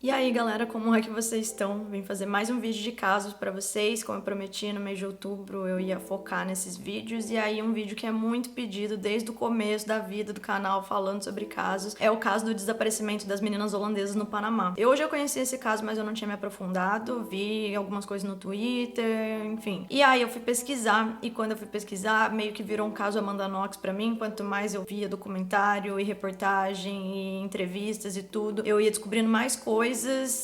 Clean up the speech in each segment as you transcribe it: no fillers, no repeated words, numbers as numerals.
E aí, galera, como é que vocês estão? Vim fazer mais um vídeo de casos pra vocês. Como eu prometi, no mês de outubro eu ia focar nesses vídeos. E aí, um vídeo que é muito pedido desde o começo da vida do canal falando sobre casos é o caso do desaparecimento das meninas holandesas no Panamá. Eu já conheci esse caso, mas eu não tinha me aprofundado. Vi algumas coisas no Twitter, enfim. E aí eu fui pesquisar, e quando eu fui pesquisar, meio que virou um caso Amanda Knox pra mim. Quanto mais eu via documentário e reportagem e entrevistas e tudo, eu ia descobrindo mais coisas.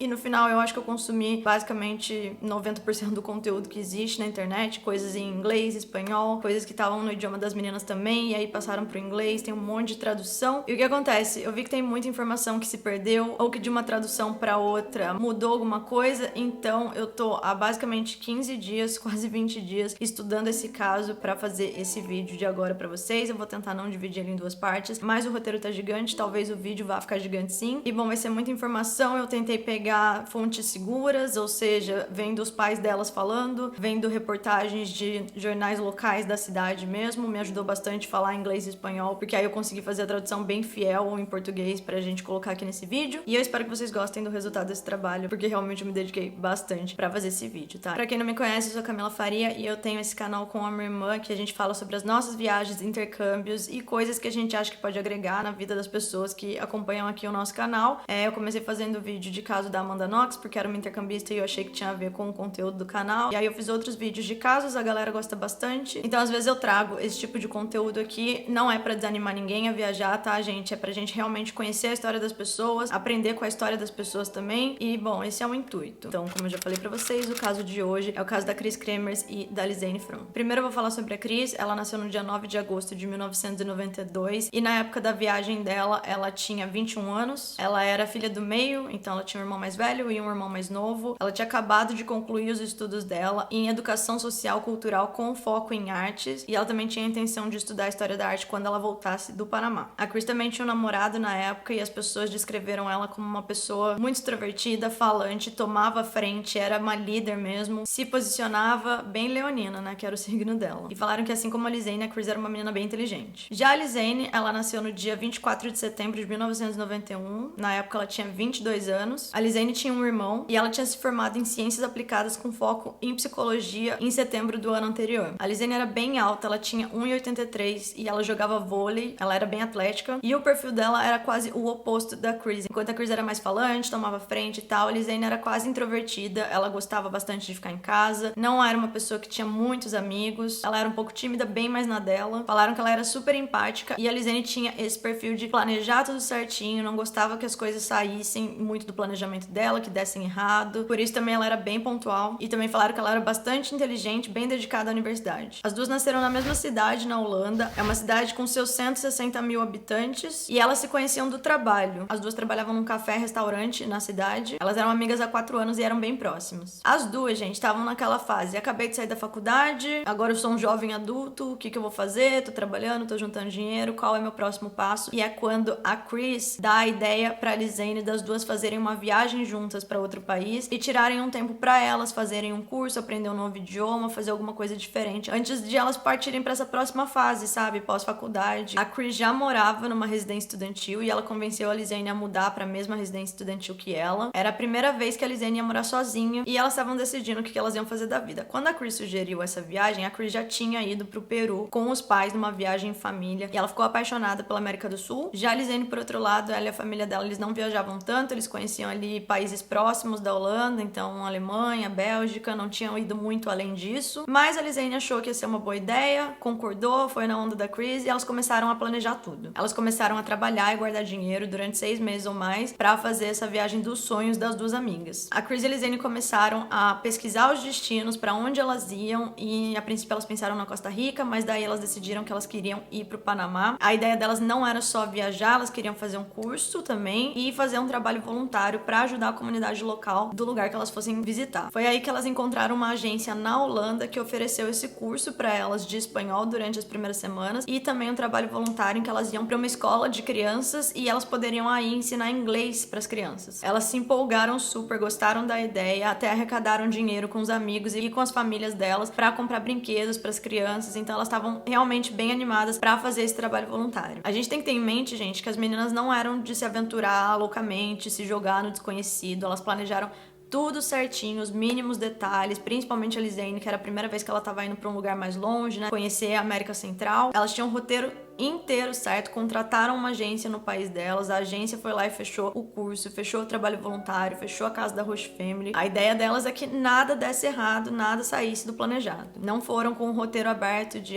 E no final eu acho que eu consumi basicamente 90% do conteúdo que existe na internet, coisas em inglês, espanhol, coisas que estavam no idioma das meninas também, e aí passaram pro inglês, tem um monte de tradução. E o que acontece? Eu vi que tem muita informação que se perdeu, ou que de uma tradução pra outra mudou alguma coisa, então eu tô há basicamente 15 dias, quase 20 dias, estudando esse caso pra fazer esse vídeo de agora pra vocês. Eu vou tentar não dividir ele em duas partes, mas o roteiro tá gigante, talvez o vídeo vá ficar gigante sim. E bom, vai ser muita informação, eu tentei pegar fontes seguras, ou seja, vendo os pais delas falando, vendo reportagens de jornais locais da cidade mesmo, me ajudou bastante falar inglês e espanhol, porque aí eu consegui fazer a tradução bem fiel em português pra gente colocar aqui nesse vídeo, e eu espero que vocês gostem do resultado desse trabalho, porque realmente eu me dediquei bastante pra fazer esse vídeo, tá? Pra quem não me conhece, eu sou Camila Faria e eu tenho esse canal com a minha irmã, que a gente fala sobre as nossas viagens, intercâmbios e coisas que a gente acha que pode agregar na vida das pessoas que acompanham aqui o nosso canal. Eu comecei fazendo vídeo de caso da Amanda Knox, porque era uma intercambista e eu achei que tinha a ver com o conteúdo do canal. E aí eu fiz outros vídeos de casos, a galera gosta bastante. Então às vezes eu trago esse tipo de conteúdo aqui, não é pra desanimar ninguém a viajar, tá, gente? É pra gente realmente conhecer a história das pessoas, aprender com a história das pessoas também. E, bom, esse é o intuito. Então, como eu já falei pra vocês, o caso de hoje é o caso da Chris Kremers e da Lisanne Fromm. Primeiro eu vou falar sobre a Chris. Ela nasceu no dia 9 de agosto de 1992 e na época da viagem dela, ela tinha 21 anos. Ela era filha do meio, então ela tinha um irmão mais velho e um irmão mais novo. Ela tinha acabado de concluir os estudos dela em educação social cultural com foco em artes, e ela também tinha a intenção de estudar história da arte quando ela voltasse do Panamá. A Chris também tinha um namorado na época e as pessoas descreveram ela como uma pessoa muito extrovertida, falante, tomava frente, era uma líder mesmo, se posicionava bem leonina, né, que era o signo dela. E falaram que assim como a Lisanne, a Chris era uma menina bem inteligente. Já a Lisanne, ela nasceu no dia 24 de setembro de 1991. Na época ela tinha 22 anos. A Lisanne tinha um irmão e ela tinha se formado em ciências aplicadas com foco em psicologia em setembro do ano anterior. A Lisanne era bem alta, ela tinha 1,83 e ela jogava vôlei, ela era bem atlética e o perfil dela era quase o oposto da Chris. Enquanto a Chris era mais falante, tomava frente e tal, a Lisanne era quase introvertida, ela gostava bastante de ficar em casa, não era uma pessoa que tinha muitos amigos, ela era um pouco tímida, bem mais na dela. Falaram que ela era super empática e a Lisanne tinha esse perfil de planejar tudo certinho, não gostava que as coisas saíssem muito do planejamento dela, que dessem errado. Por isso também ela era bem pontual. E também falaram que ela era bastante inteligente, bem dedicada à universidade. As duas nasceram na mesma cidade, na Holanda. É uma cidade com seus 160 mil habitantes. E elas se conheciam do trabalho. As duas trabalhavam num café-restaurante na cidade. Elas eram amigas há 4 anos e eram bem próximas. As duas, gente, estavam naquela fase. Acabei de sair da faculdade, agora eu sou um jovem adulto. O que eu vou fazer? Tô trabalhando, tô juntando dinheiro. Qual é meu próximo passo? E é quando a Chris dá a ideia pra Lisanne das duas fazerem uma viagem juntas pra outro país e tirarem um tempo pra elas fazerem um curso, aprender um novo idioma, fazer alguma coisa diferente antes de elas partirem pra essa próxima fase, sabe? Pós-faculdade. A Chris já morava numa residência estudantil e ela convenceu a Lisanne a mudar pra mesma residência estudantil que ela. Era a primeira vez que a Lisanne ia morar sozinha e elas estavam decidindo o que elas iam fazer da vida. Quando a Chris sugeriu essa viagem, a Chris já tinha ido pro Peru com os pais numa viagem em família e ela ficou apaixonada pela América do Sul. Já a Lisanne, por outro lado, ela e a família dela, eles não viajavam tanto, eles conheciam ali países próximos da Holanda, então Alemanha, Bélgica, não tinham ido muito além disso. Mas a Lisanne achou que ia ser uma boa ideia, concordou, foi na onda da Chris e elas começaram a planejar tudo. Elas começaram a trabalhar e guardar dinheiro durante 6 meses ou mais pra fazer essa viagem dos sonhos das duas amigas. A Chris e a Lisanne começaram a pesquisar os destinos pra onde elas iam e a princípio elas pensaram na Costa Rica, mas daí elas decidiram que elas queriam ir pro Panamá. A ideia delas não era só viajar, elas queriam fazer um curso também e fazer um trabalho voluntário pra ajudar a comunidade local do lugar que elas fossem visitar. Foi aí que elas encontraram uma agência na Holanda que ofereceu esse curso pra elas de espanhol durante as primeiras semanas e também um trabalho voluntário em que elas iam pra uma escola de crianças e elas poderiam aí ensinar inglês pras crianças. Elas se empolgaram super, gostaram da ideia, até arrecadaram dinheiro com os amigos e com as famílias delas pra comprar brinquedos pras crianças, então elas estavam realmente bem animadas pra fazer esse trabalho voluntário. A gente tem que ter em mente, gente, que as meninas não eram de se aventurar loucamente, se jogar jogar no desconhecido, elas planejaram tudo certinho, os mínimos detalhes, principalmente a Lisanne, que era a primeira vez que ela tava indo pra um lugar mais longe, né, conhecer a América Central. Elas tinham um roteiro inteiro certo, contrataram uma agência no país delas, a agência foi lá e fechou o curso, fechou o trabalho voluntário, fechou a casa da Roche Family. A ideia delas é que nada desse errado, nada saísse do planejado. Não foram com o roteiro aberto de,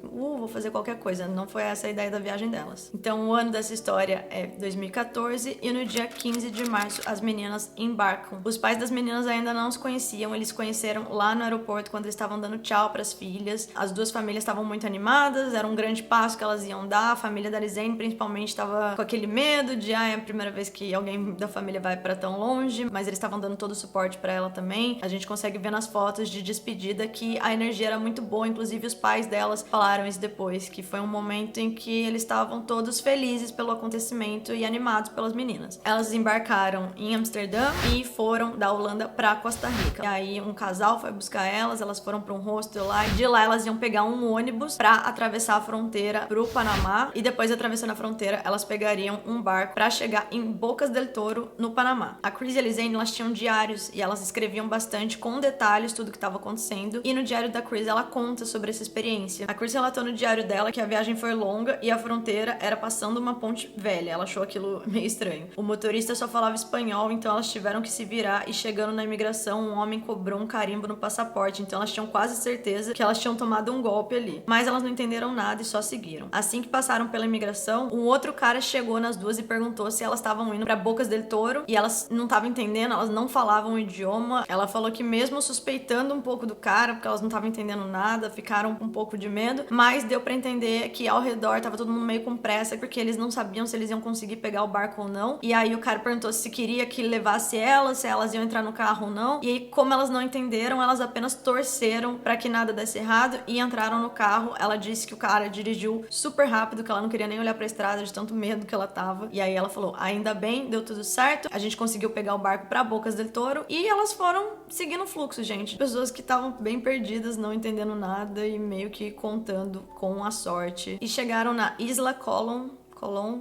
vou fazer qualquer coisa. Não foi essa a ideia da viagem delas. Então o ano dessa história é 2014 e no dia 15 de março as meninas embarcam. Os pais das meninas ainda não se conheciam, eles se conheceram lá no aeroporto quando eles estavam dando tchau pras filhas. As duas famílias estavam muito animadas, era um grande passo que elas iam dar. A família da Lisanne principalmente estava com aquele medo de é a primeira vez que alguém da família vai pra tão longe, mas eles estavam dando todo o suporte pra ela também. A gente consegue ver nas fotos de despedida que a energia era muito boa, inclusive os pais delas falaram isso depois, que foi um momento em que eles estavam todos felizes pelo acontecimento e animados pelas meninas. Elas embarcaram em Amsterdã e foram da Holanda pra Costa Rica. E aí um casal foi buscar elas foram pra um hostel lá, e de lá elas iam pegar um ônibus pra atravessar a fronteira pro Panamá, e depois atravessando a fronteira elas pegariam um barco pra chegar em Bocas del Toro, no Panamá. A Chris e a Lisanne, elas tinham diários e elas escreviam bastante com detalhes tudo que estava acontecendo, e no diário da Chris ela conta sobre essa experiência. A Chris relatou no diário dela que a viagem foi longa e a fronteira era passando uma ponte velha. Ela achou aquilo meio estranho. O motorista só falava espanhol, então elas tiveram que se virar, e chegando na imigração um homem cobrou um carimbo no passaporte, então elas tinham quase certeza que elas tinham tomado um golpe ali. Mas elas não entenderam nada e só seguiram. Assim que passaram pela imigração, um outro cara chegou nas duas e perguntou se elas estavam indo pra Bocas del Toro, e elas não estavam entendendo, elas não falavam o idioma. Ela falou que mesmo suspeitando um pouco do cara, porque elas não estavam entendendo nada, ficaram com um pouco de medo, mas deu pra entender que ao redor tava todo mundo meio com pressa, porque eles não sabiam se eles iam conseguir pegar o barco ou não. E aí o cara perguntou se queria que levasse elas, se elas iam entrar no carro ou não. E aí, como elas não entenderam, elas apenas torceram pra que nada desse errado e entraram no carro. Ela disse que o cara dirigiu super rápido, que ela não queria nem olhar pra estrada de tanto medo que ela tava. E aí ela falou, ainda bem, deu tudo certo, a gente conseguiu pegar o barco pra Bocas del Toro, e elas foram seguindo o fluxo, gente. Pessoas que estavam bem perdidas, não entendendo nada e meio que contando com a sorte. E chegaram na Isla Colón,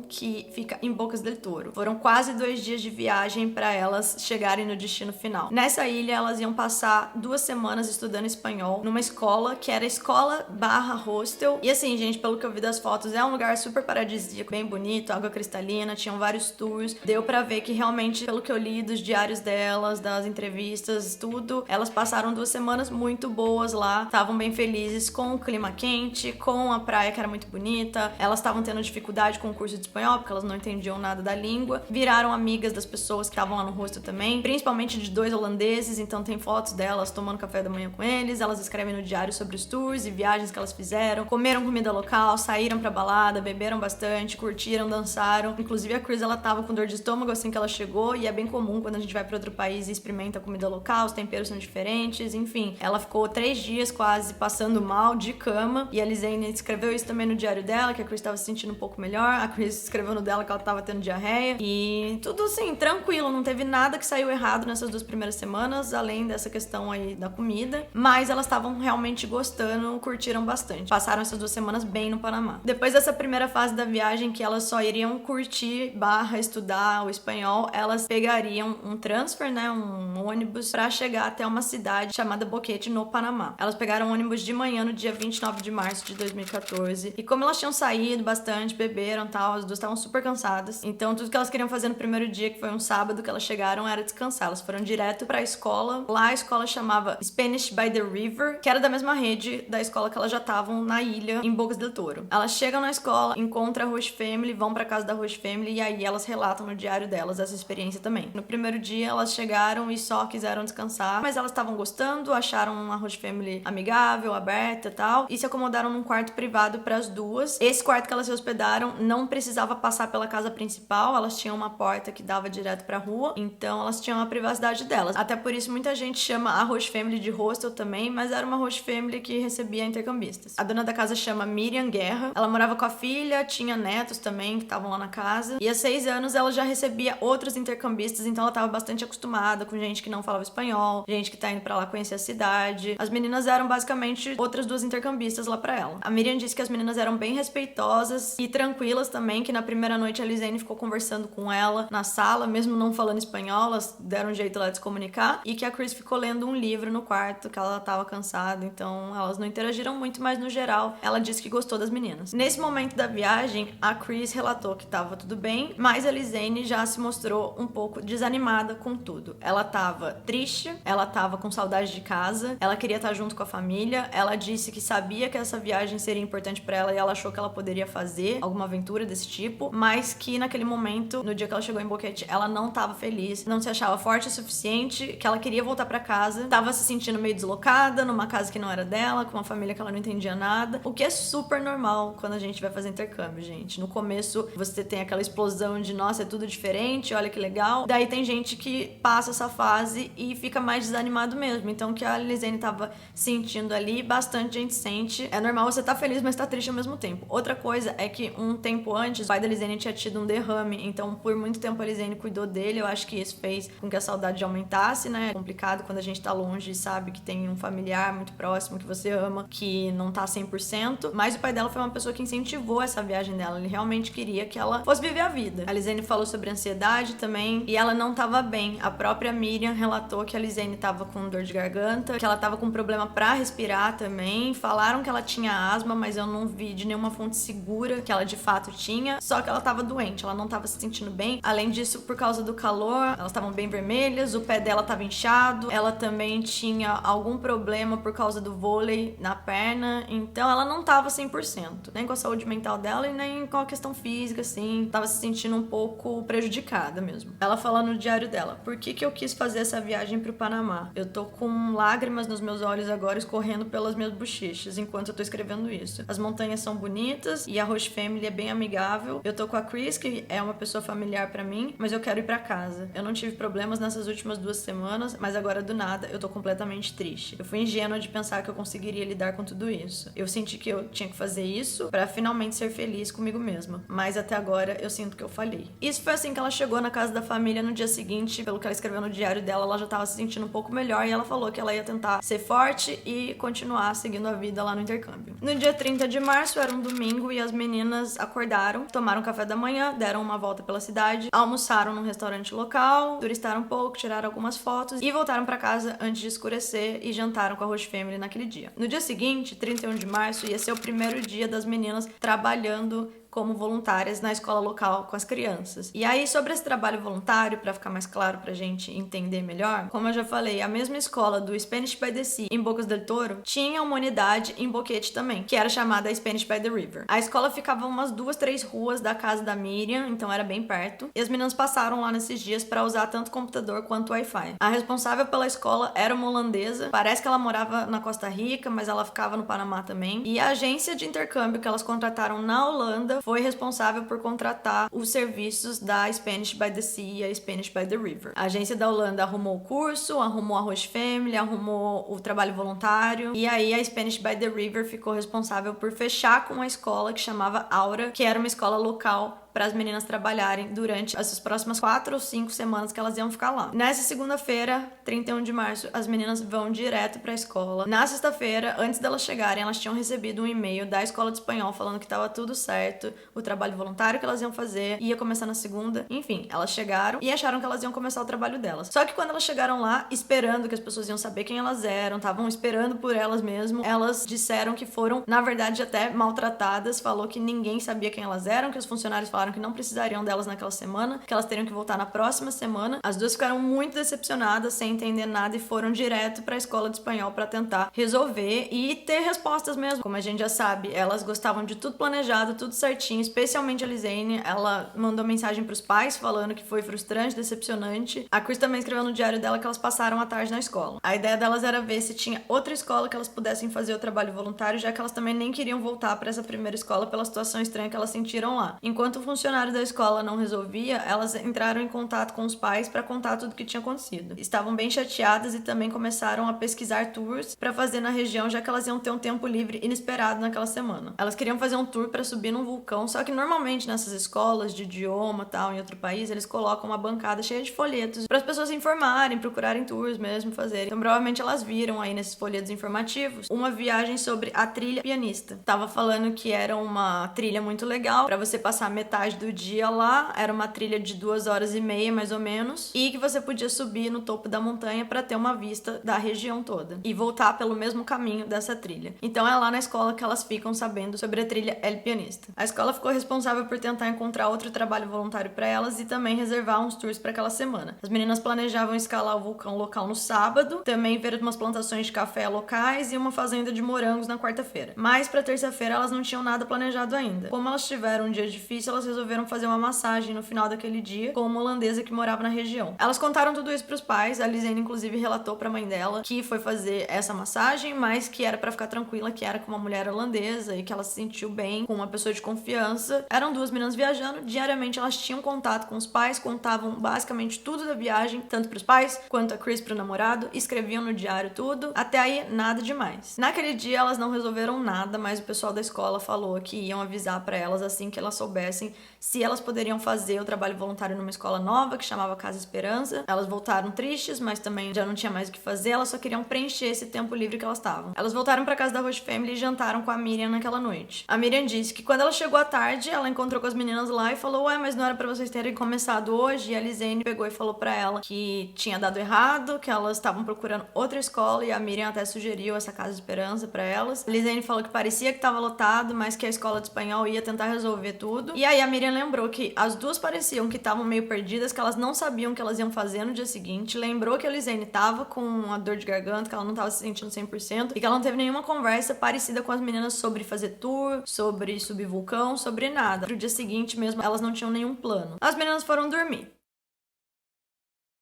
que fica em Bocas del Toro. Foram quase 2 dias de viagem para elas chegarem no destino final. Nessa ilha, elas iam passar 2 semanas estudando espanhol numa escola que era escola/hostel. E assim, gente, pelo que eu vi das fotos, é um lugar super paradisíaco, bem bonito, água cristalina, tinham vários tours. Deu pra ver que realmente, pelo que eu li dos diários delas, das entrevistas, tudo, elas passaram 2 semanas muito boas lá, estavam bem felizes com o clima quente, com a praia que era muito bonita. Elas estavam tendo dificuldade com o curso de espanhol, porque elas não entendiam nada da língua. Viraram amigas das pessoas que estavam lá no hostel também, principalmente de 2 holandeses, então tem fotos delas tomando café da manhã com eles. Elas escrevem no diário sobre os tours e viagens que elas fizeram, comeram comida local, saíram pra balada, beberam bastante, curtiram, dançaram. Inclusive a Chris, ela tava com dor de estômago assim que ela chegou, e é bem comum quando a gente vai pra outro país e experimenta comida local, os temperos são diferentes, enfim. Ela ficou 3 dias quase passando mal, de cama, e a Lisanne escreveu isso também no diário dela, que a Chris tava se sentindo um pouco melhor. A Chris escreveu no dela que ela tava tendo diarreia. E tudo assim, tranquilo. Não teve nada que saiu errado nessas 2 primeiras semanas, além dessa questão aí da comida. Mas elas estavam realmente gostando, curtiram bastante. Passaram essas 2 semanas bem no Panamá. Depois dessa primeira fase da viagem, que elas só iriam curtir / estudar o espanhol, elas pegariam um transfer, né? Um ônibus pra chegar até uma cidade chamada Boquete, no Panamá. Elas pegaram um ônibus de manhã no dia 29 de março de 2014. E como elas tinham saído bastante, beberam, tal, as duas estavam super cansadas. Então tudo que elas queriam fazer no primeiro dia, que foi um sábado que elas chegaram, era descansar. Elas foram direto pra escola. Lá a escola chamava Spanish by the River, que era da mesma rede da escola que elas já estavam na ilha, em Bocas del Toro. Elas chegam na escola, encontram a Roche Family, vão pra casa da Roche Family, e aí elas relatam no diário delas essa experiência também. No primeiro dia elas chegaram e só quiseram descansar, mas elas estavam gostando, acharam a Roche Family amigável, aberta e tal, e se acomodaram num quarto privado pras duas. Esse quarto que elas se hospedaram não precisava passar pela casa principal, elas tinham uma porta que dava direto pra rua, então elas tinham a privacidade delas. Até por isso muita gente chama a Roche Family de hostel também, mas era uma Roche Family que recebia intercambistas. A dona da casa chama Miriam Guerra, ela morava com a filha, tinha netos também que estavam lá na casa, e há 6 anos ela já recebia outros intercambistas, então ela estava bastante acostumada com gente que não falava espanhol, gente que tá indo pra lá conhecer a cidade. As meninas eram basicamente outras 2 intercambistas lá pra ela. A Miriam disse que as meninas eram bem respeitosas e tranquilas, Silas também, que na primeira noite a Lizane ficou conversando com ela na sala, mesmo não falando espanhol, elas deram um jeito lá de se comunicar, e que a Chris ficou lendo um livro no quarto, que ela tava cansada, então elas não interagiram muito, mas no geral ela disse que gostou das meninas. Nesse momento da viagem, a Chris relatou que tava tudo bem, mas a Lizane já se mostrou um pouco desanimada com tudo. Ela tava triste, ela tava com saudade de casa, ela queria estar junto com a família, ela disse que sabia que essa viagem seria importante pra ela e ela achou que ela poderia fazer alguma aventura desse tipo, mas que naquele momento, no dia que ela chegou em Boquete, ela não tava feliz, não se achava forte o suficiente, que ela queria voltar pra casa, tava se sentindo meio deslocada, numa casa que não era dela, com uma família que ela não entendia nada, o que é super normal quando a gente vai fazer intercâmbio, gente. No começo, você tem aquela explosão de, nossa, é tudo diferente, olha que legal. Daí tem gente que passa essa fase e fica mais desanimado mesmo. Então, o que a Lizane tava sentindo ali, bastante gente sente. É normal você tá feliz, mas tá triste ao mesmo tempo. Outra coisa é que um tempo antes, o pai da Lizane tinha tido um derrame, então por muito tempo a Lizane cuidou dele. Eu acho que isso fez com que a saudade aumentasse, né? É complicado quando a gente tá longe e sabe que tem um familiar muito próximo que você ama, que não tá 100%, mas o pai dela foi uma pessoa que incentivou essa viagem dela. Ele realmente queria que ela fosse viver a vida. A Lizane falou sobre ansiedade também, e ela não tava bem. A própria Miriam relatou que a Lizane tava com dor de garganta, que ela tava com problema pra respirar também. Falaram que ela tinha asma, mas eu não vi de nenhuma fonte segura que ela de fato tinha, só que ela tava doente, ela não tava se sentindo bem. Além disso, por causa do calor, elas estavam bem vermelhas, o pé dela tava inchado, ela também tinha algum problema por causa do vôlei na perna, então ela não tava 100%, nem com a saúde mental dela e nem com a questão física, assim, tava se sentindo um pouco prejudicada mesmo. Ela fala no diário dela: por que eu quis fazer essa viagem pro Panamá? Eu tô com lágrimas nos meus olhos agora, escorrendo pelas minhas bochechas enquanto eu tô escrevendo isso. As montanhas são bonitas e a Roche Family é bem amigável. Eu tô com a Chris, que é uma pessoa familiar pra mim, mas eu quero ir pra casa. Eu não tive problemas nessas últimas 2 semanas, mas agora do nada eu tô completamente triste. Eu fui ingênua de pensar que eu conseguiria lidar com tudo isso. Eu senti que eu tinha que fazer isso pra finalmente ser feliz comigo mesma, mas até agora eu sinto que eu falhei. Isso foi assim que ela chegou na casa da família no dia seguinte. Pelo que ela escreveu no diário dela, ela já tava se sentindo um pouco melhor e ela falou que ela ia tentar ser forte e continuar seguindo a vida lá no intercâmbio. No dia 30 de março, era um domingo, e as meninas acordaram, tomaram café da manhã, deram uma volta pela cidade, almoçaram num restaurante local, turistaram um pouco, tiraram algumas fotos e voltaram pra casa antes de escurecer e jantaram com a Roche Family naquele dia. No dia seguinte, 31 de março, ia ser o primeiro dia das meninas trabalhando como voluntárias na escola local com as crianças. E aí, sobre esse trabalho voluntário, pra ficar mais claro pra gente entender melhor, como eu já falei, a mesma escola do Spanish by the Sea em Bocas del Toro tinha uma unidade em Boquete também, que era chamada Spanish by the River. A escola ficava umas 2, 3 ruas da casa da Miriam, então era bem perto, e as meninas passaram lá nesses dias pra usar tanto computador quanto Wi-Fi. A responsável pela escola era uma holandesa, parece que ela morava na Costa Rica, mas ela ficava no Panamá também, e a agência de intercâmbio que elas contrataram na Holanda foi responsável por contratar os serviços da Spanish by the Sea e a Spanish by the River. A agência da Holanda arrumou o curso, arrumou a Roche Family, arrumou o trabalho voluntário, e aí a Spanish by the River ficou responsável por fechar com uma escola que chamava Aura, que era uma escola local para as meninas trabalharem durante essas próximas 4 ou 5 semanas que elas iam ficar lá. Nessa segunda-feira, 31 de março, as meninas vão direto para a escola. Na sexta-feira, antes delas chegarem, elas tinham recebido um e-mail da escola de espanhol falando que estava tudo certo, o trabalho voluntário que elas iam fazer ia começar na segunda. Enfim, elas chegaram e acharam que elas iam começar o trabalho delas. Só que quando elas chegaram lá, esperando que as pessoas iam saber quem elas eram, estavam esperando por elas mesmo, elas disseram que foram, na verdade, até maltratadas. Falou que ninguém sabia quem elas eram, que os funcionários falaram que não precisariam delas naquela semana, que elas teriam que voltar na próxima semana. As duas ficaram muito decepcionadas, sem entender nada, e foram direto pra escola de espanhol pra tentar resolver e ter respostas mesmo. Como a gente já sabe, elas gostavam de tudo planejado, tudo certinho, especialmente a Lizane. Ela mandou mensagem pros pais falando que foi frustrante, decepcionante. A Chris também escreveu no diário dela que elas passaram a tarde na escola. A ideia delas era ver se tinha outra escola que elas pudessem fazer o trabalho voluntário, já que elas também nem queriam voltar pra essa primeira escola pela situação estranha que elas sentiram lá. Enquanto o funcionário da escola não resolvia, elas entraram em contato com os pais para contar tudo o que tinha acontecido. Estavam bem chateadas e também começaram a pesquisar tours para fazer na região, já que elas iam ter um tempo livre inesperado naquela semana. Elas queriam fazer um tour para subir num vulcão, só que normalmente nessas escolas de idioma, tal, em outro país, eles colocam uma bancada cheia de folhetos para as pessoas se informarem, procurarem tours mesmo, fazerem. Então provavelmente elas viram aí nesses folhetos informativos uma viagem sobre a trilha pianista. Tava falando que era uma trilha muito legal para você passar metade do dia lá, era uma trilha de 2h30 mais ou menos, e que você podia subir no topo da montanha para ter uma vista da região toda e voltar pelo mesmo caminho dessa trilha. Então é lá na escola que elas ficam sabendo sobre a trilha El Pianista. A escola ficou responsável por tentar encontrar outro trabalho voluntário para elas e também reservar uns tours para aquela semana. As meninas planejavam escalar o vulcão local no sábado, também ver umas plantações de café locais e uma fazenda de morangos na quarta-feira. Mas para terça-feira elas não tinham nada planejado ainda. Como elas tiveram um dia difícil, elas resolveram fazer uma massagem no final daquele dia com uma holandesa que morava na região. Elas contaram tudo isso pros pais, a Lisane inclusive relatou pra mãe dela que foi fazer essa massagem, mas que era pra ficar tranquila, que era com uma mulher holandesa e que ela se sentiu bem, com uma pessoa de confiança. Eram duas meninas viajando, diariamente elas tinham contato com os pais, contavam basicamente tudo da viagem, tanto pros pais quanto a Chris pro namorado, escreviam no diário tudo, até aí nada demais. Naquele dia elas não resolveram nada, mas o pessoal da escola falou que iam avisar pra elas assim que elas soubessem se elas poderiam fazer o trabalho voluntário numa escola nova que chamava Casa Esperança. Elas voltaram tristes, mas também já não tinha mais o que fazer, elas só queriam preencher esse tempo livre que elas estavam. Elas voltaram pra casa da Roche Family e jantaram com a Miriam naquela noite. A Miriam disse que quando ela chegou à tarde, ela encontrou com as meninas lá e falou: ué, mas não era pra vocês terem começado hoje? E a Lisane pegou e falou pra ela que tinha dado errado, que elas estavam procurando outra escola e a Miriam até sugeriu essa Casa Esperança pra elas. A Lisane falou que parecia que tava lotado, mas que a escola de espanhol ia tentar resolver tudo. E aí a Miriam lembrou que as duas pareciam que estavam meio perdidas, que elas não sabiam o que elas iam fazer no dia seguinte. Lembrou que a Lisane tava com uma dor de garganta, que ela não tava se sentindo 100% e que ela não teve nenhuma conversa parecida com as meninas sobre fazer tour, sobre subir vulcão, sobre nada. Pro dia seguinte mesmo, elas não tinham nenhum plano. As meninas foram dormir.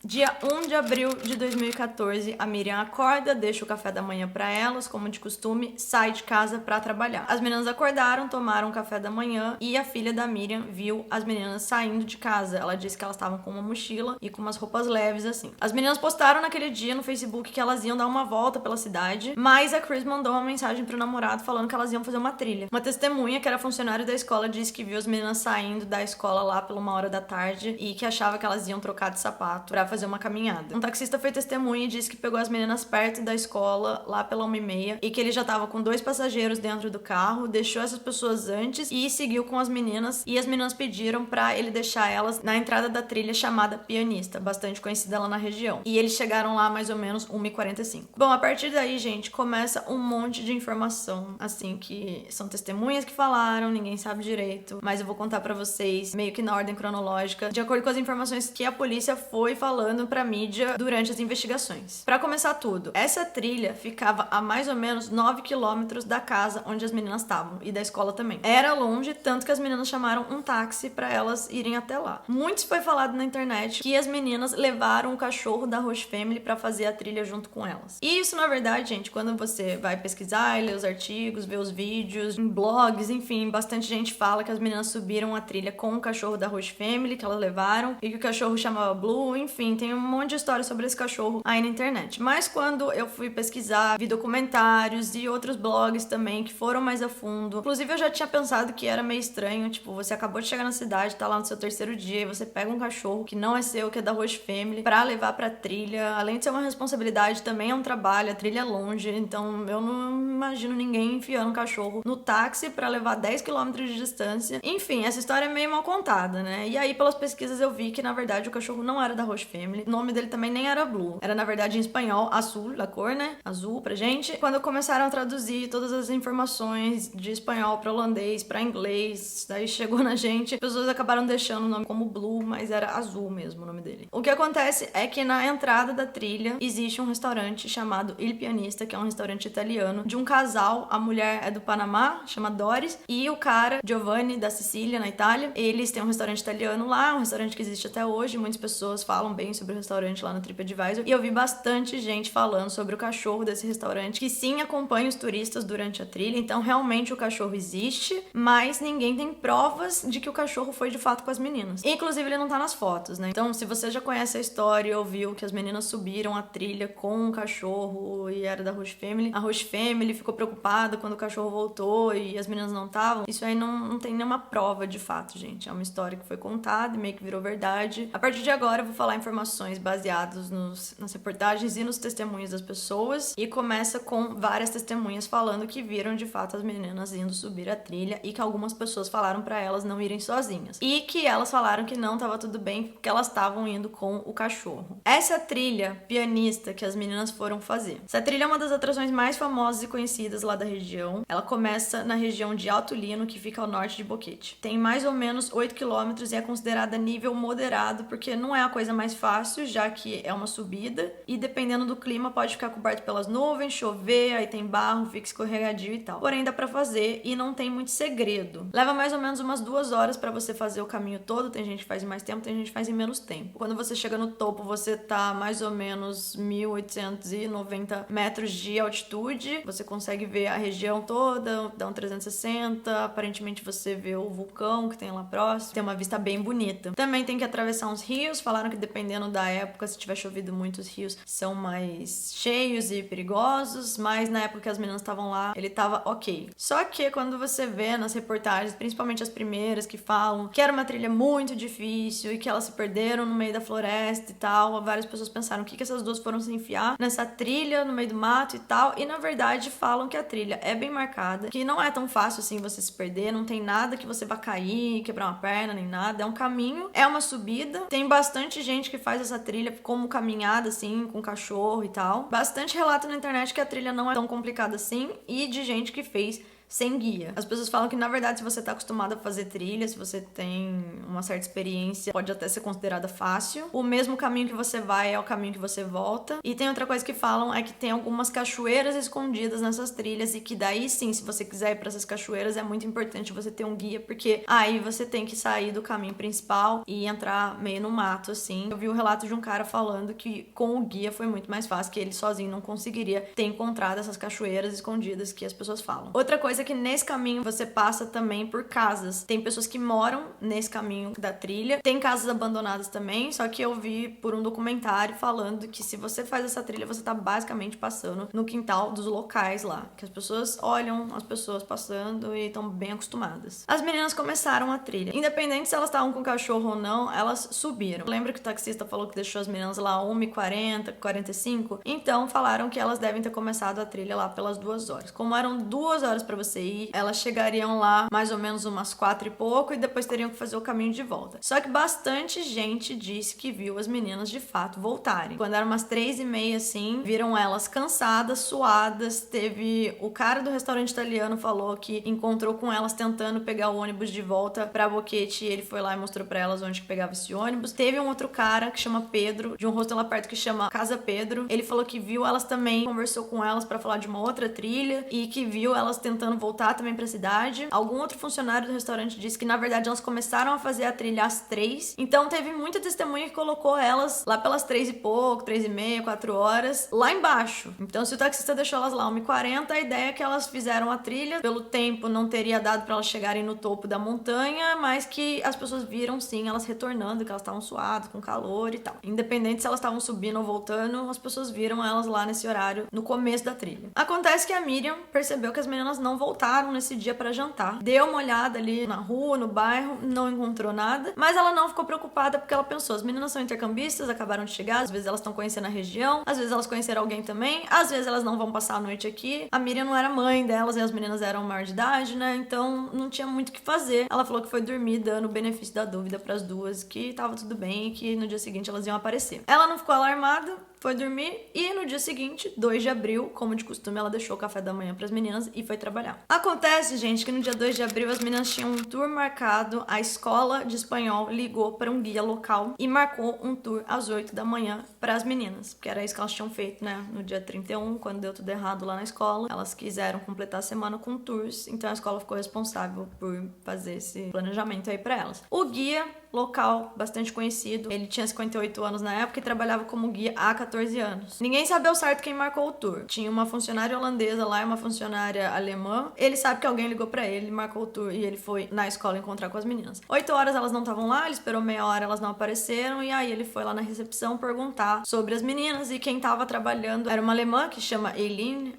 Dia 1 de abril de 2014, a Miriam acorda, deixa o café da manhã pra elas, como de costume, sai de casa pra trabalhar. As meninas acordaram, tomaram café da manhã e a filha da Miriam viu as meninas saindo de casa. Ela disse que elas estavam com uma mochila e com umas roupas leves assim. As meninas postaram naquele dia no Facebook que elas iam dar uma volta pela cidade, mas a Chris mandou uma mensagem pro namorado falando que elas iam fazer uma trilha. Uma testemunha, que era funcionária da escola, disse que viu as meninas saindo da escola lá pela 1h da tarde e que achava que elas iam trocar de sapato pra fazer uma caminhada. Um taxista foi testemunha e disse que pegou as meninas perto da escola lá pela 1h30 e que ele já tava com 2 passageiros dentro do carro, deixou essas pessoas antes e seguiu com as meninas, e as meninas pediram pra ele deixar elas na entrada da trilha chamada Pianista, bastante conhecida lá na região. E eles chegaram lá mais ou menos 1h45. Bom, a partir daí, gente, começa um monte de informação, assim, que são testemunhas que falaram, ninguém sabe direito, mas eu vou contar pra vocês meio que na ordem cronológica, de acordo com as informações que a polícia foi falando pra mídia durante as investigações. Pra começar tudo, essa trilha ficava a mais ou menos 9 quilômetros da casa onde as meninas estavam e da escola também. Era longe, tanto que as meninas chamaram um táxi pra elas irem até lá. Muitos foi falado na internet que as meninas levaram o cachorro da Roche Family pra fazer a trilha junto com elas. E isso, na verdade, gente, quando você vai pesquisar e ler os artigos, ver os vídeos, em blogs, enfim, bastante gente fala que as meninas subiram a trilha com o cachorro da Roche Family que elas levaram e que o cachorro chamava Blue, enfim, tem um monte de história sobre esse cachorro aí na internet. Mas quando eu fui pesquisar, vi documentários e outros blogs também que foram mais a fundo. Inclusive eu já tinha pensado que era meio estranho, tipo, você acabou de chegar na cidade, tá lá no seu 3º dia e você pega um cachorro que não é seu, que é da Roche Family, pra levar pra trilha. Além de ser uma responsabilidade, também é um trabalho, a trilha é longe, então eu não imagino ninguém enfiando um cachorro no táxi pra levar 10 km de distância. Enfim, essa história é meio mal contada, né? E aí pelas pesquisas eu vi que na verdade o cachorro não era da Roche Family, o nome dele também nem era Blue, era na verdade em espanhol azul, da cor, né? Azul pra gente. Quando começaram a traduzir todas as informações de espanhol pra holandês, pra inglês, daí chegou na gente, as pessoas acabaram deixando o nome como Blue, mas era azul mesmo o nome dele. O que acontece é que na entrada da trilha existe um restaurante chamado Il Pianista, que é um restaurante italiano, de um casal, a mulher é do Panamá, chama Doris, e o cara, Giovanni, da Sicília, na Itália. Eles têm um restaurante italiano lá, um restaurante que existe até hoje, muitas pessoas falam bem bem sobre o restaurante lá no TripAdvisor e eu vi bastante gente falando sobre o cachorro desse restaurante, que sim acompanha os turistas durante a trilha, então realmente o cachorro existe, mas ninguém tem provas de que o cachorro foi de fato com as meninas. Inclusive ele não tá nas fotos, né? Então se você já conhece a história e ouviu que as meninas subiram a trilha com o cachorro e era da Host Family, a Host Family ficou preocupada quando o cachorro voltou e as meninas não estavam, isso aí não tem nenhuma prova de fato, gente. É uma história que foi contada e meio que virou verdade. A partir de agora eu vou falar informações baseadas nas reportagens e nos testemunhos das pessoas, e começa com várias testemunhas falando que viram de fato as meninas indo subir a trilha e que algumas pessoas falaram pra elas não irem sozinhas. E que elas falaram que não tava tudo bem porque elas estavam indo com o cachorro. Essa trilha pianista que as meninas foram fazer. Essa trilha é uma das atrações mais famosas e conhecidas lá da região. Ela começa na região de Alto Lino, que fica ao norte de Boquete. Tem mais ou menos 8 quilômetros e é considerada nível moderado, porque não é a coisa mais fácil, já que é uma subida e dependendo do clima pode ficar coberto pelas nuvens, chover, aí tem barro, fica escorregadio e tal. Porém dá pra fazer e não tem muito segredo. Leva mais ou menos umas 2 horas pra você fazer o caminho todo, tem gente que faz em mais tempo, tem gente que faz em menos tempo. Quando você chega no topo, você tá mais ou menos 1.890 metros de altitude, você consegue ver a região toda, dá um 360, aparentemente você vê o vulcão que tem lá próximo, tem uma vista bem bonita. Também tem que atravessar uns rios, falaram que dependendo da época, se tiver chovido muito, os rios são mais cheios e perigosos, mas na época que as meninas estavam lá, ele tava ok. Só que quando você vê nas reportagens, principalmente as primeiras que falam que era uma trilha muito difícil e que elas se perderam no meio da floresta e tal, várias pessoas pensaram que essas duas foram se enfiar nessa trilha no meio do mato e tal, e na verdade falam que a trilha é bem marcada, que não é tão fácil assim você se perder, não tem nada que você vai cair, quebrar uma perna, nem nada, é um caminho, é uma subida, tem bastante gente que faz essa trilha como caminhada assim, com cachorro e tal, bastante relato na internet que a trilha não é tão complicada assim, e de gente que fez sem guia. As pessoas falam que, na verdade, se você tá acostumado a fazer trilha, se você tem uma certa experiência, pode até ser considerada fácil. O mesmo caminho que você vai é o caminho que você volta. E tem outra coisa que falam, é que tem algumas cachoeiras escondidas nessas trilhas e que daí sim, se você quiser ir pra essas cachoeiras, é muito importante você ter um guia, porque aí você tem que sair do caminho principal e entrar meio no mato, assim. Eu vi um relato de um cara falando que com o guia foi muito mais fácil, que ele sozinho não conseguiria ter encontrado essas cachoeiras escondidas que as pessoas falam. Outra coisa é que nesse caminho você passa também por casas. Tem pessoas que moram nesse caminho da trilha. Tem casas abandonadas também, só que eu vi por um documentário falando que se você faz essa trilha, você tá basicamente passando no quintal dos locais lá. Que as pessoas olham as pessoas passando e estão bem acostumadas. As meninas começaram a trilha. Independente se elas estavam com cachorro ou não, elas subiram. Lembra que o taxista falou que deixou as meninas lá 1h40, 45? Então falaram que elas devem ter começado a trilha lá pelas 2 horas. Como eram 2 horas pra você ir, elas chegariam lá mais ou menos umas 4 e pouco e depois teriam que fazer o caminho de volta. Só que bastante gente disse que viu as meninas de fato voltarem. Quando eram umas 3h30 assim, viram elas cansadas, suadas. Teve o cara do restaurante italiano falou que encontrou com elas tentando pegar o ônibus de volta pra Boquete e ele foi lá e mostrou pra elas onde que pegava esse ônibus. Teve um outro cara que chama Pedro, de um hostel lá perto que chama Casa Pedro. Ele falou que viu elas também, conversou com elas pra falar de uma outra trilha e que viu elas tentando voltar também pra cidade. Algum outro funcionário do restaurante disse que na verdade elas começaram a fazer a trilha às 3. Então teve muita testemunha que colocou elas lá pelas 3 e pouco, 3h30, 4 horas, lá embaixo. Então se o taxista deixou elas lá 1h40, a ideia é que elas fizeram a trilha. Pelo tempo não teria dado pra elas chegarem no topo da montanha, mas que as pessoas viram sim elas retornando, que elas estavam suadas, com calor e tal. Independente se elas estavam subindo ou voltando, as pessoas viram elas lá nesse horário, no começo da trilha. Acontece que a Miriam percebeu que as meninas não voltaram nesse dia pra jantar. Deu uma olhada ali na rua, no bairro, não encontrou nada, mas ela não ficou preocupada porque ela pensou, as meninas são intercambistas, acabaram de chegar, às vezes elas estão conhecendo a região, às vezes elas conheceram alguém também, às vezes elas não vão passar a noite aqui. A Miriam não era mãe delas e as meninas eram maior de idade, né? Então não tinha muito o que fazer. Ela falou que foi dormir dando o benefício da dúvida pras duas, que tava tudo bem e que no dia seguinte elas iam aparecer. Ela não ficou alarmada, foi dormir e no dia seguinte, 2 de abril, como de costume, ela deixou o café da manhã pras meninas e foi trabalhar. Acontece, gente, que no dia 2 de abril as meninas tinham um tour marcado, a escola de espanhol ligou para um guia local e marcou um tour às 8 da manhã pras meninas, porque era isso que elas tinham feito, né, no dia 31, quando deu tudo errado lá na escola. Elas quiseram completar a semana com tours, então a escola ficou responsável por fazer esse planejamento aí pra elas. O guia local bastante conhecido. Ele tinha 58 anos na época e trabalhava como guia há 14 anos. Ninguém sabe ao certo quem marcou o tour. Tinha uma funcionária holandesa lá e uma funcionária alemã. Ele sabe que alguém ligou pra ele, marcou o tour e ele foi na escola encontrar com as meninas. 8 horas elas não estavam lá, ele esperou meia hora, elas não apareceram e aí ele foi lá na recepção perguntar sobre as meninas e quem tava trabalhando era uma alemã que chama Eileen.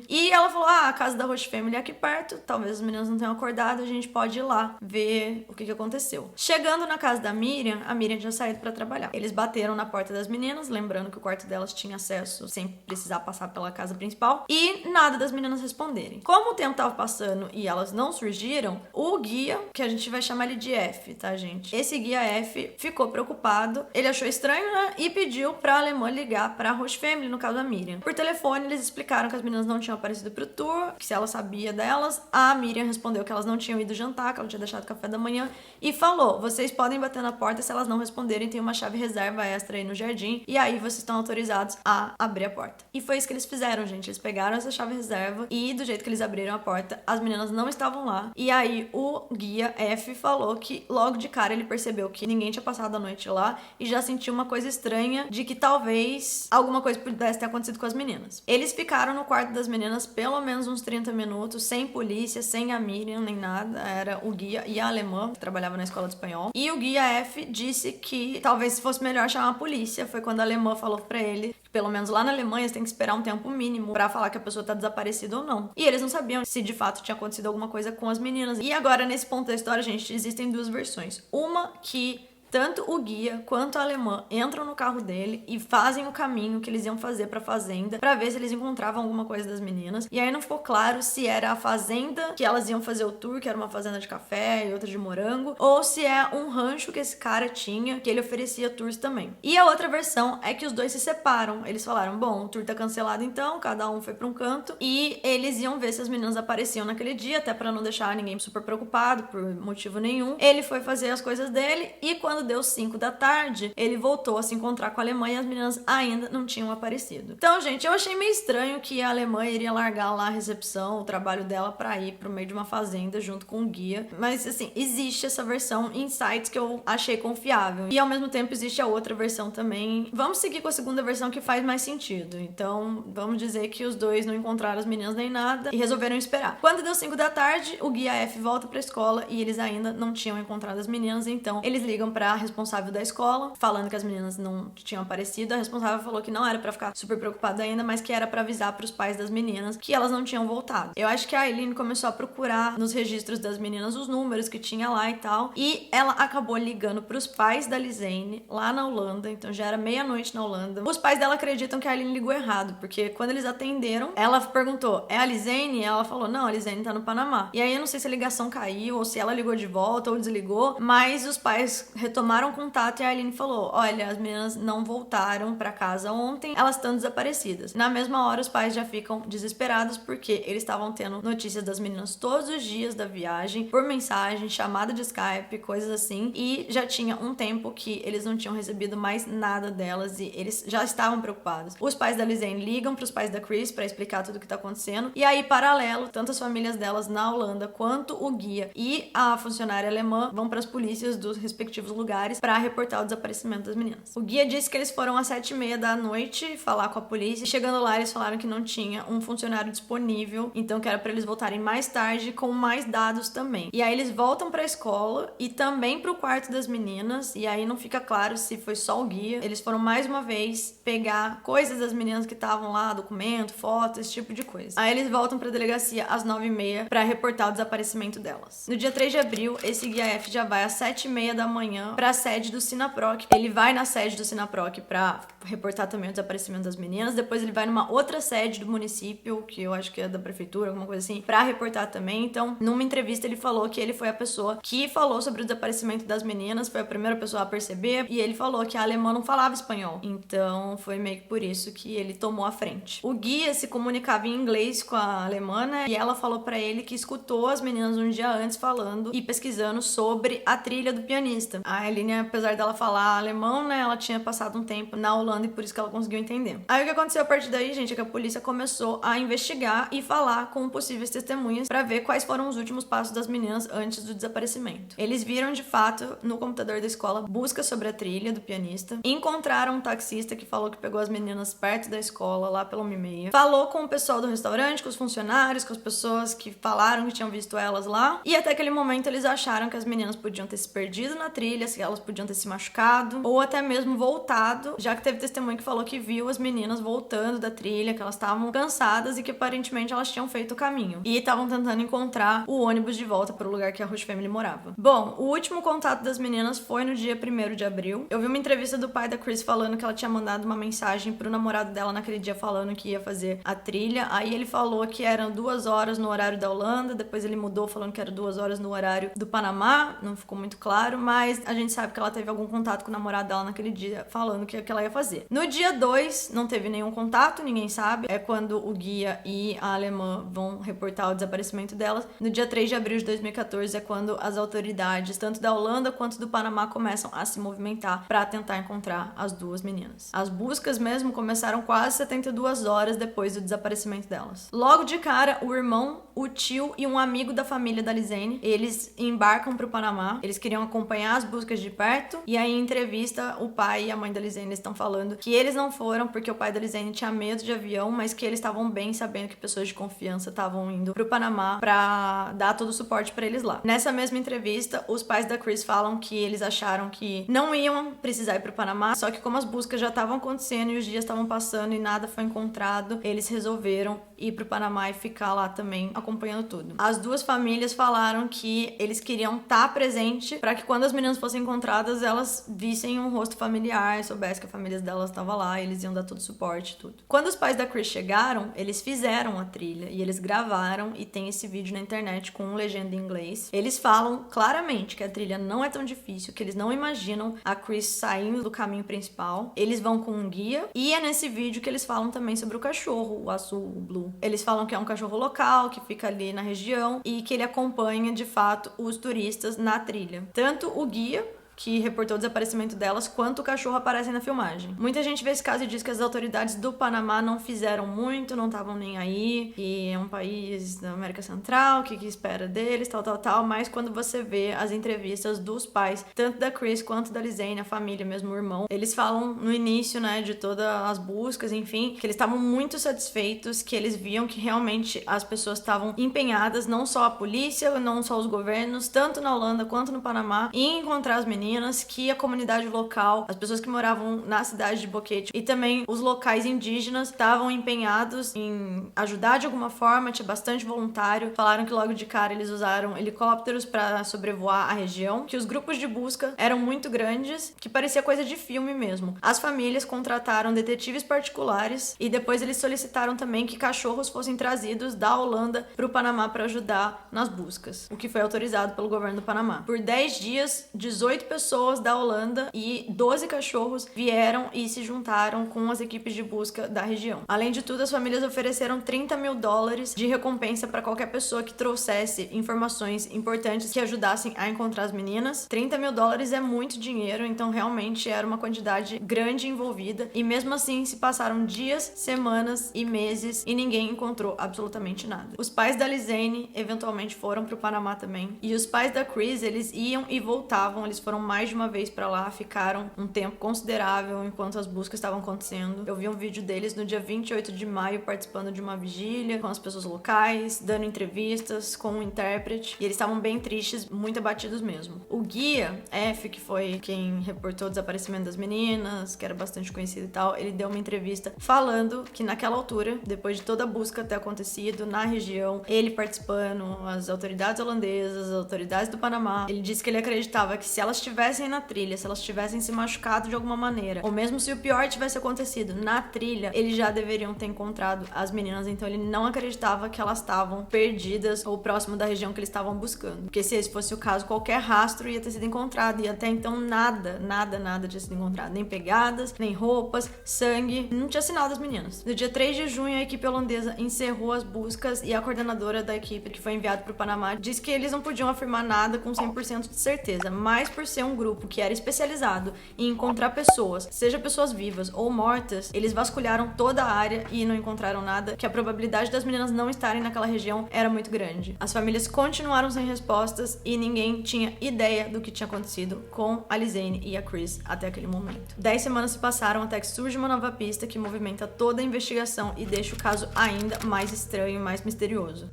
E ela falou, a casa da Roche Family é aqui perto, talvez as meninas não tenham acordado, a gente pode ir lá ver o que aconteceu. Chegando na casa da Miriam, a Miriam tinha saído pra trabalhar. Eles bateram na porta das meninas, lembrando que o quarto delas tinha acesso sem precisar passar pela casa principal, e nada das meninas responderem. Como o tempo tava passando e elas não surgiram, o guia, que a gente vai chamar ele de F, tá, gente? Esse guia F ficou preocupado, ele achou estranho, né? E pediu pra alemã ligar pra Roche Family, no caso da Miriam. Por telefone, eles explicaram que as meninas não tinham aparecido pro tour, que se ela sabia delas, a Miriam respondeu que elas não tinham ido jantar, que ela tinha deixado café da manhã, e falou, vocês podem bater na porta, se elas não responderem, tem uma chave reserva extra aí no jardim, e aí vocês estão autorizados a abrir a porta. E foi isso que eles fizeram, gente. Eles pegaram essa chave reserva e do jeito que eles abriram a porta, as meninas não estavam lá. E aí o guia F falou que logo de cara ele percebeu que ninguém tinha passado a noite lá e já sentiu uma coisa estranha de que talvez alguma coisa pudesse ter acontecido com as meninas. Eles ficaram no quarto das meninas pelo menos uns 30 minutos, sem polícia, sem a Miriam, nem nada. Era o guia e a alemã, que trabalhava na escola de espanhol. E o guia F disse que talvez fosse melhor chamar a polícia. Foi quando a alemã falou pra ele que pelo menos lá na Alemanha você tem que esperar um tempo mínimo pra falar que a pessoa tá desaparecida ou não. E eles não sabiam se de fato tinha acontecido alguma coisa com as meninas. E agora, nesse ponto da história, gente, existem duas versões. Uma que tanto o guia quanto a alemã entram no carro dele e fazem o caminho que eles iam fazer pra fazenda pra ver se eles encontravam alguma coisa das meninas. E aí não ficou claro se era a fazenda que elas iam fazer o tour, que era uma fazenda de café e outra de morango, ou se é um rancho que esse cara tinha, que ele oferecia tours também. E a outra versão é que os dois se separam. Eles falaram, bom, o tour tá cancelado então, cada um foi pra um canto, e eles iam ver se as meninas apareciam naquele dia, até pra não deixar ninguém super preocupado por motivo nenhum. Ele foi fazer as coisas dele e quando deu 5 da tarde, ele voltou a se encontrar com a alemã e as meninas ainda não tinham aparecido. Então, gente, eu achei meio estranho que a alemã iria largar lá a recepção, o trabalho dela pra ir pro meio de uma fazenda junto com o guia. Mas, assim, existe essa versão em sites que eu achei confiável. E, ao mesmo tempo, existe a outra versão também. Vamos seguir com a segunda versão que faz mais sentido. Então, vamos dizer que os dois não encontraram as meninas nem nada e resolveram esperar. Quando deu 5 da tarde, o guia F volta pra escola e eles ainda não tinham encontrado as meninas, então eles ligam pra responsável da escola, falando que as meninas não tinham aparecido. A responsável falou que não era pra ficar super preocupada ainda, mas que era pra avisar pros pais das meninas que elas não tinham voltado. Eu acho que a Eileen começou a procurar nos registros das meninas os números que tinha lá e tal, e ela acabou ligando pros pais da Lisanne lá na Holanda, então já era meia-noite na Holanda. Os pais dela acreditam que a Eileen ligou errado, porque quando eles atenderam, ela perguntou, é a Lisanne? E ela falou, não, a Lisanne tá no Panamá. E aí eu não sei se a ligação caiu, ou se ela ligou de volta, ou desligou, mas os pais retomaram contato e a Eileen falou, olha, as meninas não voltaram pra casa ontem, elas estão desaparecidas. Na mesma hora, os pais já ficam desesperados, porque eles estavam tendo notícias das meninas todos os dias da viagem, por mensagem, chamada de Skype, coisas assim, e já tinha um tempo que eles não tinham recebido mais nada delas e eles já estavam preocupados. Os pais da Lisanne ligam pros pais da Chris pra explicar tudo o que tá acontecendo, e aí, paralelo, tanto as famílias delas na Holanda quanto o guia e a funcionária alemã vão pras polícias dos respectivos lugares pra reportar o desaparecimento das meninas. O guia disse que eles foram às 7h30 da noite falar com a polícia, e chegando lá eles falaram que não tinha um funcionário disponível, então que era pra eles voltarem mais tarde com mais dados também. E aí eles voltam pra escola e também pro quarto das meninas, e aí não fica claro se foi só o guia. Eles foram mais uma vez pegar coisas das meninas que estavam lá, documento, foto, esse tipo de coisa. Aí eles voltam pra delegacia às 9h30 pra reportar o desaparecimento delas. No dia 3 de abril, esse guia F já vai às 7h30 da manhã pra sede do Sinaproc. Ele vai na sede do Sinaproc pra reportar também o desaparecimento das meninas. Depois ele vai numa outra sede do município, que eu acho que é da prefeitura, alguma coisa assim, pra reportar também. Então, numa entrevista ele falou que ele foi a pessoa que falou sobre o desaparecimento das meninas, foi a primeira pessoa a perceber, e ele falou que a alemã não falava espanhol. Então, foi meio que por isso que ele tomou a frente. O guia se comunicava em inglês com a alemã, né? E ela falou pra ele que escutou as meninas um dia antes falando e pesquisando sobre a trilha do pianista. A A Eline, apesar dela falar alemão, né, ela tinha passado um tempo na Holanda e por isso que ela conseguiu entender. Aí o que aconteceu a partir daí, gente, é que a polícia começou a investigar e falar com possíveis testemunhas pra ver quais foram os últimos passos das meninas antes do desaparecimento. Eles viram, de fato, no computador da escola, busca sobre a trilha do pianista, encontraram um taxista que falou que pegou as meninas perto da escola, lá pela 1h30, falou com o pessoal do restaurante, com os funcionários, com as pessoas que falaram que tinham visto elas lá, e até aquele momento eles acharam que as meninas podiam ter se perdido na trilha, se elas podiam ter se machucado, ou até mesmo voltado, já que teve testemunha que falou que viu as meninas voltando da trilha, que elas estavam cansadas e que aparentemente elas tinham feito o caminho. E estavam tentando encontrar o ônibus de volta pro lugar que a Rush Family morava. Bom, o último contato das meninas foi no dia 1º de abril. Eu vi uma entrevista do pai da Chris falando que ela tinha mandado uma mensagem pro namorado dela naquele dia falando que ia fazer a trilha. Aí ele falou que eram 2 horas no horário da Holanda, depois ele mudou falando que era 2 horas no horário do Panamá, não ficou muito claro, mas a gente sabe que ela teve algum contato com o namorado dela naquele dia falando que ela ia fazer. No dia 2, não teve nenhum contato, ninguém sabe, é quando o guia e a alemã vão reportar o desaparecimento delas. No dia 3 de abril de 2014 é quando as autoridades, tanto da Holanda quanto do Panamá, começam a se movimentar para tentar encontrar as 2 meninas. As buscas mesmo começaram quase 72 horas depois do desaparecimento delas. Logo de cara, o irmão, o tio e um amigo da família da Lizane, eles embarcam pro Panamá, eles queriam acompanhar as buscas de perto, e aí em entrevista o pai e a mãe da Lizane estão falando que eles não foram porque o pai da Lizane tinha medo de avião, mas que eles estavam bem sabendo que pessoas de confiança estavam indo pro Panamá pra dar todo o suporte pra eles lá. Nessa mesma entrevista, os pais da Chris falam que eles acharam que não iam precisar ir pro Panamá, só que como as buscas já estavam acontecendo e os dias estavam passando e nada foi encontrado, eles resolveram ir pro Panamá e ficar lá também acompanhando tudo. As 2 famílias falaram que eles queriam estar presente para que quando as meninas fossem encontradas, elas vissem um rosto familiar, soubessem que a família delas estava lá, e eles iam dar todo o suporte e tudo. Quando os pais da Chris chegaram, eles fizeram a trilha e eles gravaram, e tem esse vídeo na internet com legenda em inglês. Eles falam claramente que a trilha não é tão difícil, que eles não imaginam a Chris saindo do caminho principal. Eles vão com um guia, e é nesse vídeo que eles falam também sobre o cachorro, o azul, o Blue. Eles falam que é um cachorro local, que fica ali na região, e que ele acompanha, de fato, os turistas na trilha. Tanto o guia, que reportou o desaparecimento delas, quanto o cachorro aparecem na filmagem. Muita gente vê esse caso e diz que as autoridades do Panamá não fizeram muito, não estavam nem aí, e é um país da América Central, o que espera deles, tal, mas quando você vê as entrevistas dos pais, tanto da Chris quanto da Lizane, a família, mesmo o irmão, eles falam no início, né, de todas as buscas, enfim, que eles estavam muito satisfeitos, que eles viam que realmente as pessoas estavam empenhadas, não só a polícia, não só os governos, tanto na Holanda quanto no Panamá, em encontrar as meninas, que a comunidade local, as pessoas que moravam na cidade de Boquete e também os locais indígenas estavam empenhados em ajudar de alguma forma, tinha bastante voluntário. Falaram que logo de cara eles usaram helicópteros para sobrevoar a região, que os grupos de busca eram muito grandes, que parecia coisa de filme mesmo. As famílias contrataram detetives particulares e depois eles solicitaram também que cachorros fossem trazidos da Holanda para o Panamá para ajudar nas buscas, o que foi autorizado pelo governo do Panamá. Por 10 dias, 18 pessoas da Holanda e 12 cachorros vieram e se juntaram com as equipes de busca da região. Além de tudo, as famílias ofereceram $30 mil de recompensa para qualquer pessoa que trouxesse informações importantes que ajudassem a encontrar as meninas. $30 mil é muito dinheiro, então realmente era uma quantidade grande envolvida, e mesmo assim se passaram dias, semanas e meses e ninguém encontrou absolutamente nada. Os pais da Lizane eventualmente foram pro Panamá também, e os pais da Chris, eles iam e voltavam, eles foram mais de uma vez pra lá, ficaram um tempo considerável enquanto as buscas estavam acontecendo. Eu vi um vídeo deles no dia 28 de maio participando de uma vigília com as pessoas locais, dando entrevistas com um intérprete, e eles estavam bem tristes, muito abatidos mesmo. O guia, F, que foi quem reportou o desaparecimento das meninas, que era bastante conhecido e tal, ele deu uma entrevista falando que naquela altura, depois de toda a busca ter acontecido na região, ele participando, as autoridades holandesas, as autoridades do Panamá, ele disse que ele acreditava que se elas estivessem na trilha, se elas tivessem se machucado de alguma maneira, ou mesmo se o pior tivesse acontecido na trilha, eles já deveriam ter encontrado as meninas. Então ele não acreditava que elas estavam perdidas ou próximo da região que eles estavam buscando, porque se esse fosse o caso, qualquer rastro ia ter sido encontrado, e até então nada tinha sido encontrado, nem pegadas, nem roupas, sangue, não tinha sinal das meninas. No dia 3 de junho, a equipe holandesa encerrou as buscas, e a coordenadora da equipe que foi enviada para o Panamá disse que eles não podiam afirmar nada com 100% de certeza, mas por ser ser um grupo que era especializado em encontrar pessoas, seja pessoas vivas ou mortas, eles vasculharam toda a área e não encontraram nada, que a probabilidade das meninas não estarem naquela região era muito grande. As famílias continuaram sem respostas e ninguém tinha ideia do que tinha acontecido com a Lizane e a Chris até aquele momento. 10 semanas se passaram até que surge uma nova pista que movimenta toda a investigação e deixa o caso ainda mais estranho e mais misterioso.